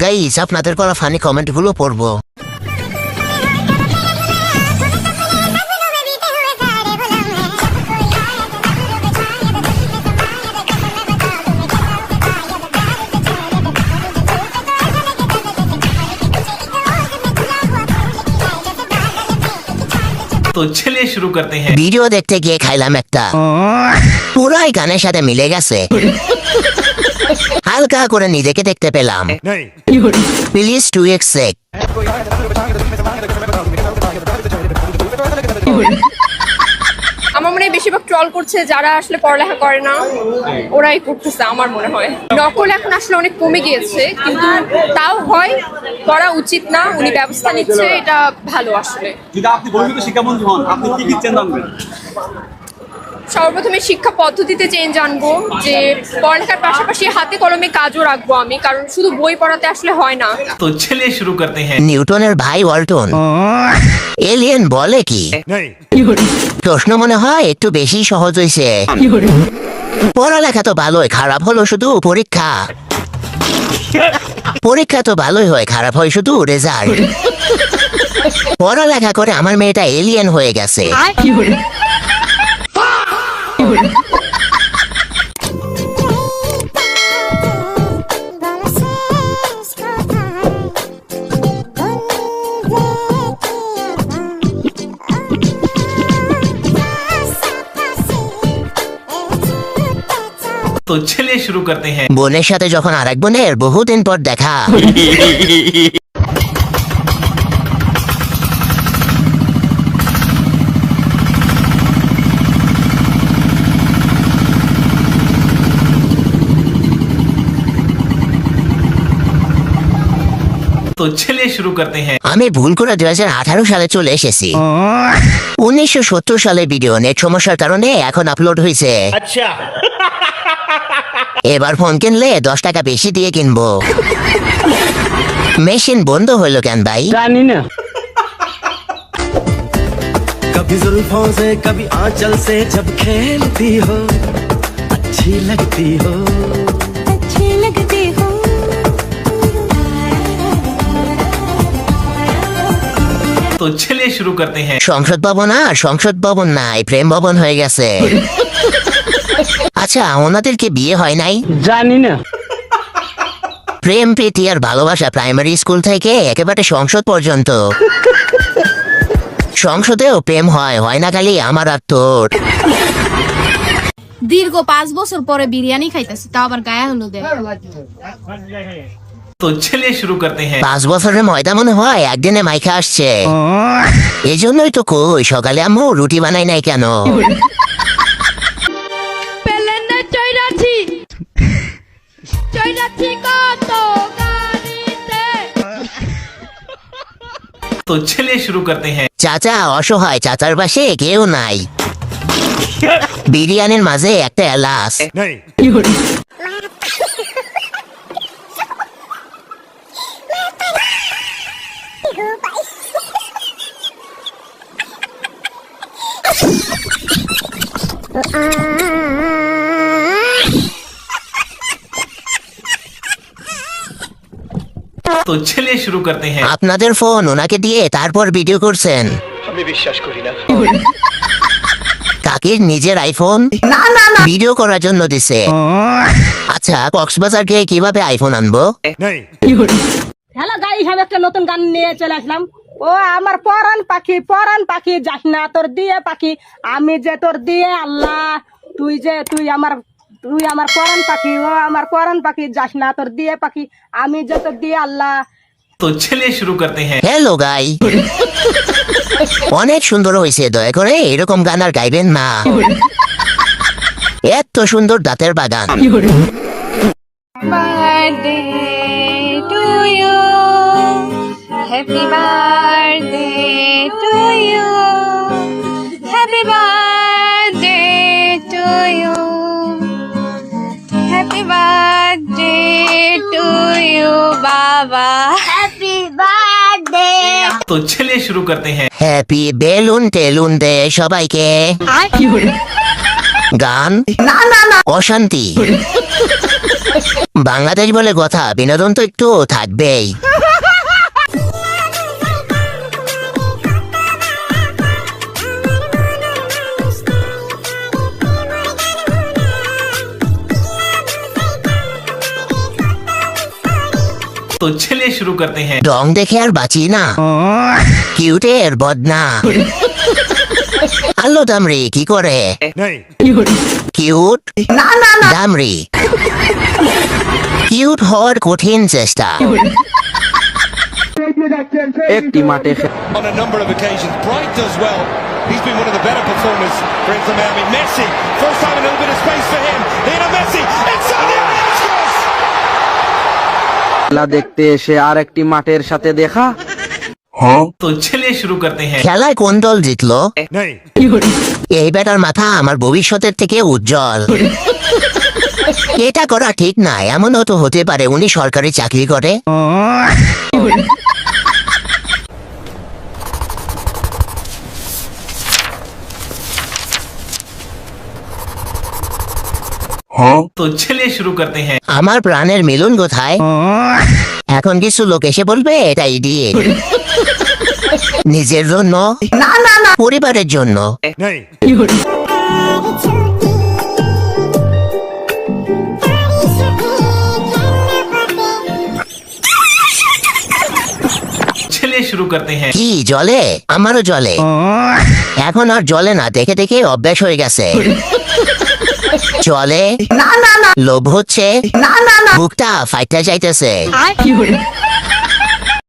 Guys আপনাদের করা funny comment গুলো পড়বো। तो चलिए शुरू करते हैं। ভিডিও দেখতে গিয়ে খাইলাম একটা, পুরাই গানের সাথে মিলে গেছে। হালকা করে নিজেকে দেখতে পেলাম। Please 2x check. আমার মনে হয় বেশিরভাগ ট্রল করছে যারা আসলে পড়ালেখা করে না, ওরাই করতেছে আমার মনে হয়। নকল এখন আসলে অনেক কমে গিয়েছে, কিন্তু তাও হয় করা উচিত না। উনি ব্যবস্থা নিচ্ছে, এটা ভালো আসলে। যদি আপনি বহির্ভূত শিক্ষামন্ত্রী হন, আপনি কি চেঞ্জ আনবেন? সর্বপ্রথমে শিক্ষা পদ্ধতিতে চেঞ্জ আনবো, যে পড়ালেখার পাশাপাশি হাতে কলমে কাজও রাখবো আমি, কারণ শুধু বই পড়াতে আসলে হয় না। तो चलिए शुरू करते हैं। নিউটনের ভাই ওয়াল্টন এলিয়েন বলে কি? প্রশ্ন মনে হয় একটু বেশি সহজ হয়েছে। পড়ালেখা তো ভালোই, খারাপ হলো শুধু পরীক্ষা। পরীক্ষা তো ভালোই হয়, খারাপ হয় শুধু রেজাল্ট। পড়ালেখা করে আমার মেয়েটা এলিয়েন হয়ে গেছে। तो चलिए शुरू करते हैं। বোনের সাথে যখন আরেক বোনের বহুদিন পর দেখা। तो चलिए शुरू करते हैं। আমি ভুল করে 2018 সালে চলে এসেছি। 1970 সালে ভিডিও নেট সমস্যার কারণে এখন আপলোড হয়েছে। আচ্ছা, এবার ফোন কিনলে 10 টাকা বেশি দিয়ে কিনবো। মেশিন বন্ধ হইলো কেন ভাই? জানি না। कभी जुल्फों से कभी आंचल से जब खेलती हो अच्छी लगती हो, अच्छी लगती हो। तो चलिए शुरू करते हैं। সংসদ ভবন আর সংসদ ভবন নাই, প্রেম ভবন হয়ে গেছে। আচ্ছা, ওনাদের কি বিয়ে হয় নাই? জানি না। প্রেম প্রীতি আর ভালোবাসা প্রাইমারি স্কুল থেকে একেবারে সংসদ পর্যন্ত। সংসদেও প্রেম হয়, হয় না খালি আমার আর তোর। দীর্ঘ 5 বছর পরে বিরিয়ানি খাইতেছি, তাও আবার গায়ে হলুদে। तो चलिए शुरू करते हैं। 5 বছরের ময়দা মনে হয় একদিনে মাইখা আসছে। এই জন্যই তো কই সকালে আম্মু রুটি বানাই নাই কেন? পেলেনে চইরাছি চইরাছি কত গাড়িতে। तो चलिए शुरू करते हैं। চাচা অসহায়, চাচার পাশে কেউ নাই। বিরিয়ানির মাঝে একটা এলাচ। तो चलिए शुरू करते हैं। আপনাদের ফোন ওনাকে দিয়ে তারপর ভিডিও করছেন? আমি বিশ্বাস করি না। কাকির নিজের আইফোন ভিডিও করার জন্য দিছে। আচ্ছা, কক্সবাজার গিয়ে কিভাবে আইফোন আনবো? হ্যালো গাইস, আমি একটা নতুন গান নিয়ে চলে আসলাম। ও আমার পরাণ পাখি যাস না তোর দিয়ে পাখি, আমি যে তোর দিয়ে আল্লাহ, তুই আমার পরাণ পাখি, ও আমার পরাণ পাখি যাস না তোর দিয়ে পাখি, আমি যে তোর দিয়ে আল্লাহ। तो चलिए शुरू करते हैं। হ্যালো গাই, অনেক সুন্দর হয়েছে, দয়া করে এরকম গান আর গাইবেন না। এত সুন্দর দাঁতের বাগান। Birthday to you, happy birthday to you, happy birthday to you, happy birthday to you বাবা, হ্যাপি বার্থডে। तो चलिए शुरू करते हैं। হ্যাপি বেলুন টেলুন দে সবাইকে। গান অশান্তি। বাংলাদেশ বলে কথা, বিনোদন তো একটু থাকবেই। तो चलिए शुरू करते हैं। ডং দেখে আর বাঁচি না, কিউটের বদনা। আল্লো দামরি কি করে? কিউট দামরি, কিউট হওয়ার কঠিন চেষ্টা। একটি মাঠে on a number of occasions. Bright does well. He's been one of the better performers for Inter Miami. Messi, first time a little bit of space for him. Lionel Messi, inside the area, scores! খেলা দেখতে এসে আর একটি মাঠের সাথে দেখা। तो चलिए शुरू करते हैं। খেলায় কোন দল জিতলো? এই বেটার মাথা আমার ভবিষ্যতের থেকে উজ্জ্বল। এটা করা ঠিক না, এমনও তো হতে পারে উনি সরকারি চাকরি করে। तो चलिए शुरू करते हैं। আমার প্রাণের মিলন কোথায়? এখন কিছু লোক এসে বলবে এটা ইডিয়েট। নিজের জন্য না, পরিবারের জন্য। चलिए शुरू करते हैं। কি জলে? আমারও জলে। এখন আর জলে না, দেখে দেখে অভ্যাস হয়ে গেছে। চলে লোভ হচ্ছে, বুকটা ফাইটা যাইতেছে।